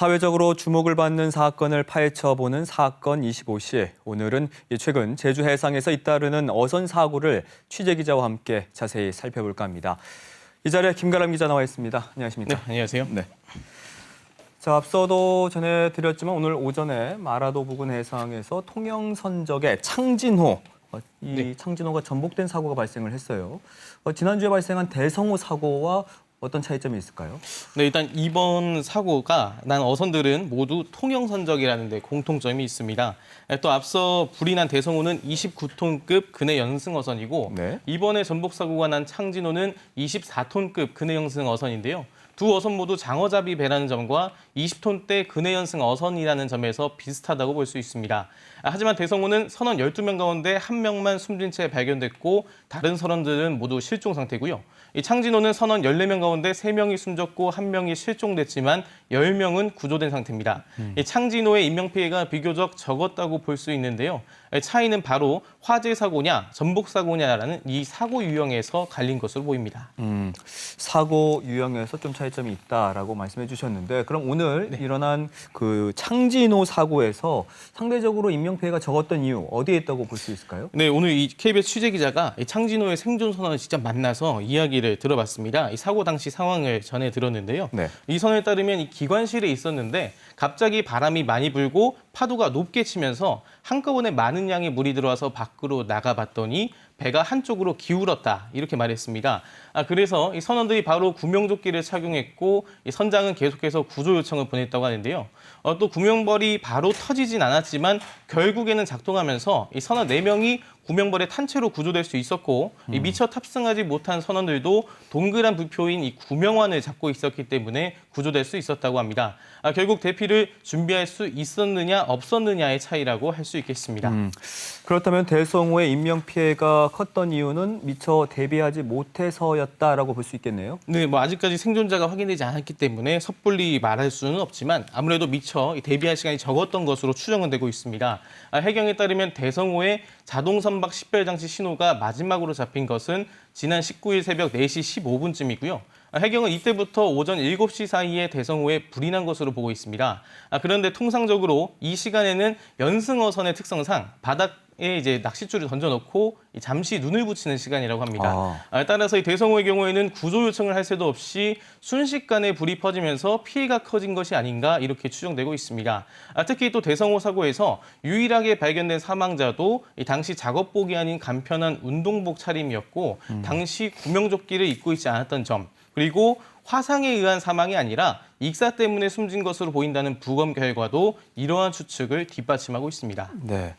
사회적으로 주목을 받는 사건을 파헤쳐보는 사건 25시. 오늘은 최근 제주 해상에서 잇따르는 어선 사고를 취재기자와 함께 자세히 살펴볼까 합니다. 이 자리에 김가람 기자 나와 있습니다. 안녕하십니까? 네, 안녕하세요. 네. 자, 앞서도 전해드렸지만 오늘 오전에 마라도 부근 해상에서 통영선적의 창진호, 창진호가 전복된 사고가 발생을 했어요. 지난주에 발생한 대성호 사고와 어떤 차이점이 있을까요? 네, 일단 이번 사고가 난 어선들은 모두 통영선적이라는 데 공통점이 있습니다. 또 앞서 불이 난 대성호는 29톤급 근해 연승 어선이고 네. 이번에 전복 사고가 난 창진호는 24톤급 근해 연승 어선인데요. 두 어선 모두 장어잡이 배라는 점과 20톤대 근해 연승 어선이라는 점에서 비슷하다고 볼 수 있습니다. 하지만 대성호는 선원 12명 가운데 1명만 숨진 채 발견됐고 다른 선원들은 모두 실종 상태고요. 이 창진호는 선원 14명 가운데 3명이 숨졌고 1명이 실종됐지만 10명은 구조된 상태입니다. 이 창진호의 인명피해가 비교적 적었다고 볼 수 있는데요. 차이는 바로 화재 사고냐 전복 사고냐라는 이 사고 유형에서 갈린 것으로 보입니다. 사고 유형에서 좀 차이점이 있다라고 말씀해 주셨는데 그럼 오늘 일어난 그 창진호 사고에서 상대적으로 인명피해가 적었던 이유 어디에 있다고 볼 수 있을까요? 네, 오늘 이 KBS 취재기자가 이 창진호의 생존 선원을 직접 만나서 이야기를 들어봤습니다. 이 사고 당시 상황을 전해 들었는데요. 네. 이 선에 따르면 이 기관실에 있었는데 갑자기 바람이 많이 불고 파도가 높게 치면서 한꺼번에 많은 양의 물이 들어와서 밖으로 나가봤더니 배가 한쪽으로 기울었다 이렇게 말했습니다. 그래서 이 선원들이 바로 구명조끼를 착용했고 이 선장은 계속해서 구조 요청을 보냈다고 하는데요. 또 구명벌이 바로 터지진 않았지만 결국에는 작동하면서 이 선원 4명이 구명벌에 탄 채로 구조될 수 있었고 이 미처 탑승하지 못한 선원들도 동그란 부표인 이 구명환을 잡고 있었기 때문에 구조될 수 있었다고 합니다. 결국 대피를 준비할 수 있었느냐 없었느냐의 차이라고 할 수 있겠습니다. 그렇다면 대성호의 인명피해가 컸던 이유는 미처 대비하지 못해서였다라고 볼 수 있겠네요. 네, 아직까지 생존자가 확인되지 않았기 때문에 섣불리 말할 수는 없지만 아무래도 미처 대비할 시간이 적었던 것으로 추정은 되고 있습니다. 해경에 따르면 대성호의 자동 선박 식별 장치 신호가 마지막으로 잡힌 것은 지난 19일 새벽 4시 15분쯤이고요. 해경은 이때부터 오전 7시 사이에 대성호에 불이 난 것으로 보고 있습니다. 그런데 통상적으로 이 시간에는 연승어선의 특성상 바닥에 이제 낚싯줄을 던져놓고 잠시 눈을 붙이는 시간이라고 합니다. 따라서 이 대성호의 경우에는 구조 요청을 할 새도 없이 순식간에 불이 퍼지면서 피해가 커진 것이 아닌가 이렇게 추정되고 있습니다. 특히 또 대성호 사고에서 유일하게 발견된 사망자도 이 당시 작업복이 아닌 간편한 운동복 차림이었고 당시 구명조끼를 입고 있지 않았던 점 그리고 화상에 의한 사망이 아니라 익사 때문에 숨진 것으로 보인다는 부검 결과도 이러한 추측을 뒷받침하고 있습니다. 네.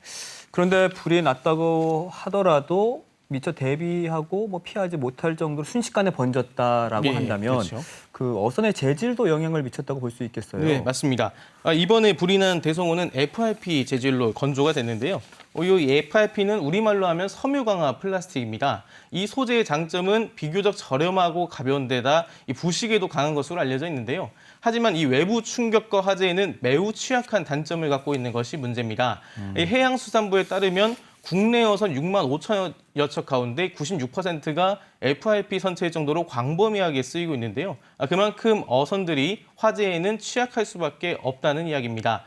그런데 불이 났다고 하더라도 미처 대비하고 피하지 못할 정도로 순식간에 번졌다라고 한다면 그렇죠. 그 어선의 재질도 영향을 미쳤다고 볼 수 있겠어요. 네, 맞습니다. 이번에 불이 난 대성호는 FRP 재질로 건조가 됐는데요. 이 FRP는 우리말로 하면 섬유강화 플라스틱입니다. 이 소재의 장점은 비교적 저렴하고 가벼운 데다 이 부식에도 강한 것으로 알려져 있는데요. 하지만 이 외부 충격과 화재에는 매우 취약한 단점을 갖고 있는 것이 문제입니다. 이 해양수산부에 따르면 국내 어선 6만 5천여 척 가운데 96%가 FRP 선체일 정도로 광범위하게 쓰이고 있는데요. 그만큼 어선들이 화재에는 취약할 수밖에 없다는 이야기입니다.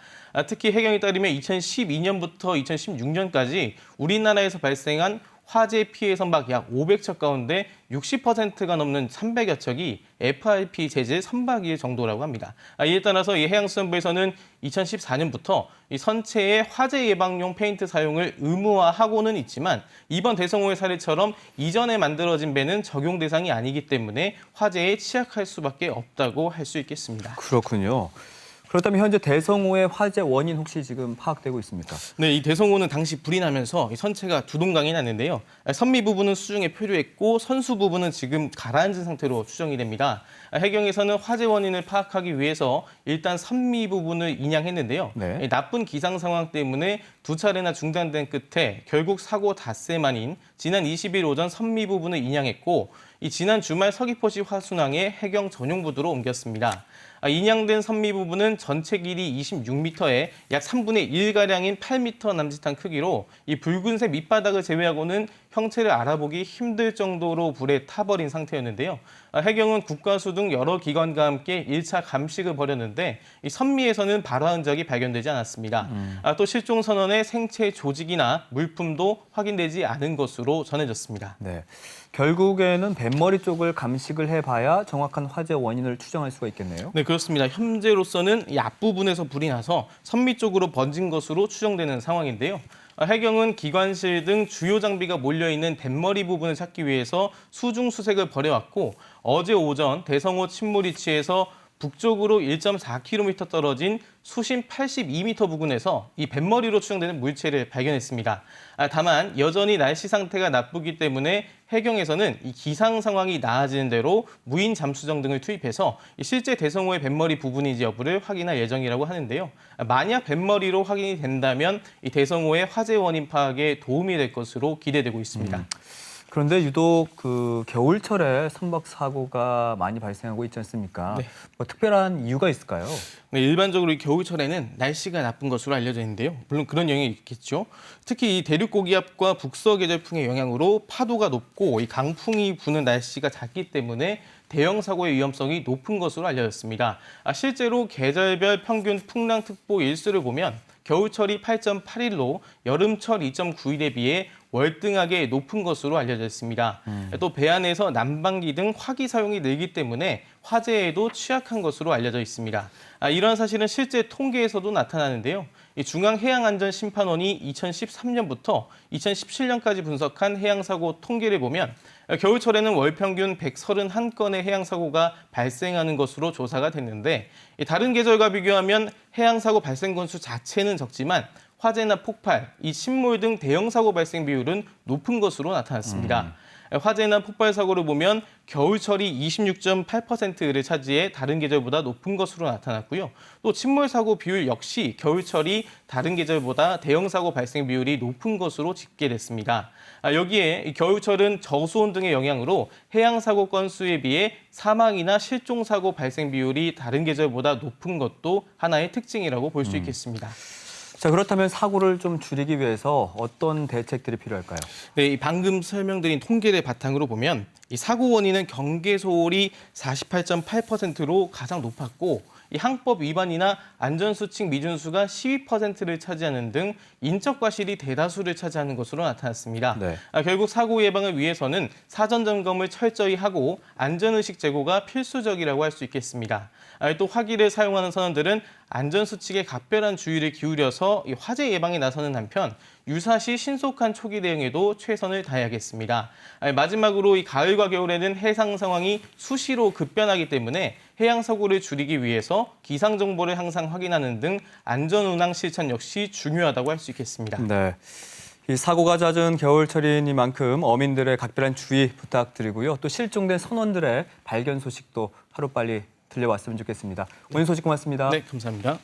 특히 해경에 따르면 2012년부터 2016년까지 우리나라에서 발생한 화재 피해 선박 약 500척 가운데 60%가 넘는 300여 척이 FRP 재질 선박일 정도라고 합니다. 이에 따라서 이 해양수산부에서는 2014년부터 이 선체의 화재 예방용 페인트 사용을 의무화하고는 있지만 이번 대성호의 사례처럼 이전에 만들어진 배는 적용 대상이 아니기 때문에 화재에 취약할 수밖에 없다고 할 수 있겠습니다. 그렇군요. 그렇다면 현재 대성호의 화재 원인 혹시 지금 파악되고 있습니까? 네, 이 대성호는 당시 불이 나면서 이 선체가 두 동강이 났는데요. 선미 부분은 수중에 표류했고 선수 부분은 지금 가라앉은 상태로 추정이 됩니다. 해경에서는 화재 원인을 파악하기 위해서 일단 선미 부분을 인양했는데요. 네. 나쁜 기상 상황 때문에 두 차례나 중단된 끝에 결국 사고 닷새 만인 지난 20일 오전 선미 부분을 인양했고 지난 주말 서귀포시 화순항에 해경 전용 부두로 옮겼습니다. 인양된 선미 부분은 전체 길이 26m에 약 3분의 1가량인 8m 남짓한 크기로 이 붉은색 밑바닥을 제외하고는 형체를 알아보기 힘들 정도로 불에 타버린 상태였는데요. 해경은 국과수 등 여러 기관과 함께 1차 감식을 벌였는데 이 선미에서는 발화 흔적이 발견되지 않았습니다. 또 실종 선원의 생체 조직이나 물품도 확인되지 않은 것으로 전해졌습니다. 네. 결국에는 뱃머리 쪽을 감식을 해봐야 정확한 화재 원인을 추정할 수가 있겠네요. 네, 그렇습니다. 현재로서는 이 앞부분에서 불이 나서 선미 쪽으로 번진 것으로 추정되는 상황인데요. 해경은 기관실 등 주요 장비가 몰려있는 뱃머리 부분을 찾기 위해서 수중 수색을 벌여왔고 어제 오전 대성호 침몰 위치에서 북쪽으로 1.4km 떨어진 수심 82m 부근에서 이 뱃머리로 추정되는 물체를 발견했습니다. 다만 여전히 날씨 상태가 나쁘기 때문에 해경에서는 이 기상 상황이 나아지는 대로 무인 잠수정 등을 투입해서 실제 대성호의 뱃머리 부분인지 여부를 확인할 예정이라고 하는데요. 만약 뱃머리로 확인이 된다면 이 대성호의 화재 원인 파악에 도움이 될 것으로 기대되고 있습니다. 그런데 유독 그 겨울철에 선박 사고가 많이 발생하고 있지 않습니까? 네. 뭐 특별한 이유가 있을까요? 네, 일반적으로 이 겨울철에는 날씨가 나쁜 것으로 알려져 있는데요. 물론 그런 영향이 있겠죠. 특히 이 대륙 고기압과 북서 계절풍의 영향으로 파도가 높고 이 강풍이 부는 날씨가 잦기 때문에 대형 사고의 위험성이 높은 것으로 알려졌습니다. 실제로 계절별 평균 풍랑특보 일수를 보면 겨울철이 8.81로 여름철 2.91에 비해 월등하게 높은 것으로 알려져 있습니다. 또 배안에서 난방기 등 화기 사용이 늘기 때문에 화재에도 취약한 것으로 알려져 있습니다. 이런 사실은 실제 통계에서도 나타나는데요. 중앙해양안전심판원이 2013년부터 2017년까지 분석한 해양사고 통계를 보면 겨울철에는 월 평균 131건의 해양사고가 발생하는 것으로 조사가 됐는데 다른 계절과 비교하면 해양사고 발생 건수 자체는 적지만 화재나 폭발, 이 침몰 등 대형 사고 발생 비율은 높은 것으로 나타났습니다. 화재나 폭발 사고를 보면 겨울철이 26.8%를 차지해 다른 계절보다 높은 것으로 나타났고요. 또 침몰 사고 비율 역시 겨울철이 다른 계절보다 대형 사고 발생 비율이 높은 것으로 집계됐습니다. 여기에 겨울철은 저수온 등의 영향으로 해양 사고 건수에 비해 사망이나 실종 사고 발생 비율이 다른 계절보다 높은 것도 하나의 특징이라고 볼 수 있겠습니다. 자, 그렇다면 사고를 좀 줄이기 위해서 어떤 대책들이 필요할까요? 네, 이 방금 설명드린 통계를 바탕으로 보면 이 사고 원인은 경계 소홀이 48.8%로 가장 높았고 이 항법 위반이나 안전수칙 미준수가 12%를 차지하는 등 인적 과실이 대다수를 차지하는 것으로 나타났습니다. 네. 결국 사고 예방을 위해서는 사전 점검을 철저히 하고 안전의식 제고가 필수적이라고 할 수 있겠습니다. 또 화기를 사용하는 선원들은 안전수칙에 각별한 주의를 기울여서 이 화재 예방에 나서는 한편 유사시 신속한 초기 대응에도 최선을 다해야겠습니다. 마지막으로 이 가을과 겨울에는 해상 상황이 수시로 급변하기 때문에 해양 사고를 줄이기 위해서 기상 정보를 항상 확인하는 등 안전 운항 실천 역시 중요하다고 할 수 있겠습니다. 네. 이 사고가 잦은 겨울철이니만큼 어민들의 각별한 주의 부탁드리고요. 또 실종된 선원들의 발견 소식도 하루빨리 들려왔으면 좋겠습니다. 오늘 소식 고맙습니다. 네, 감사합니다.